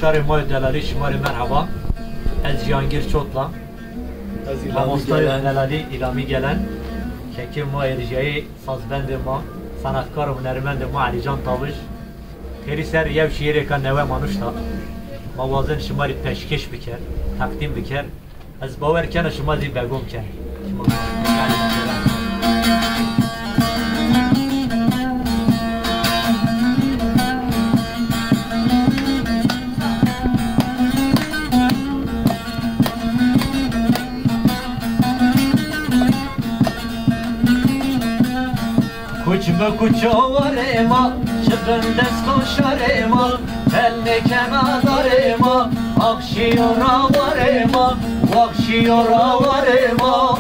شهر مای دلالی شماری مرحبا از جهانگیر چوتلا ماموستای دلالی ایلامی گلن که ما ارجایی سازبند ما صنعتکار و هنرمند ما علی جان تابش خیلی سر یه شیری که نوه مانوشتا موازن شماری پیشکش بکر تقدیم بکر از باور کنه شما زی بگم کن به کوچه ما شبن دست و شاره ما تل کناداره ما آخشی و راواره ما واخشی و راواره ما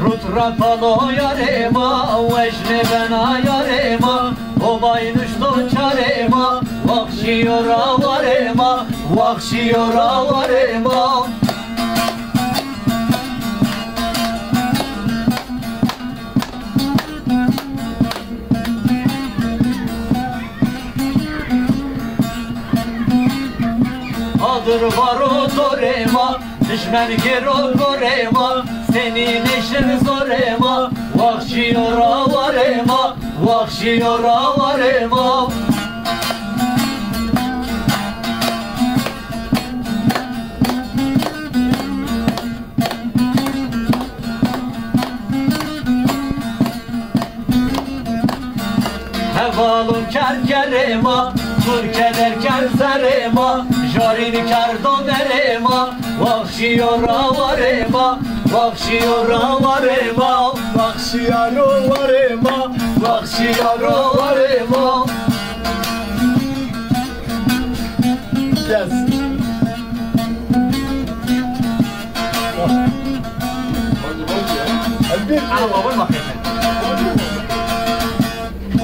رود را پالو یاره ما وجن بنا یاره ما o baynuş çarema vakşiyora varema vakşiyora varema adır var o zorema düşmen gero gorema senin eşin zorema vakşiyora varema vakşiyora varema hevalun kerkerema Türkeder kerzerema Jarini kerdon erema vakşiyora varema vakşiyora varema vakşiyara varema vakşiyara varema yes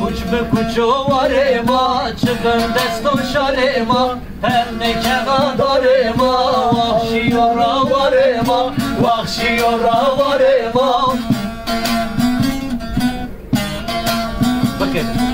kuç be kuço varema çıkın desto şarema her ne kenadarema vakşiyara varema vakşiyara varema bakın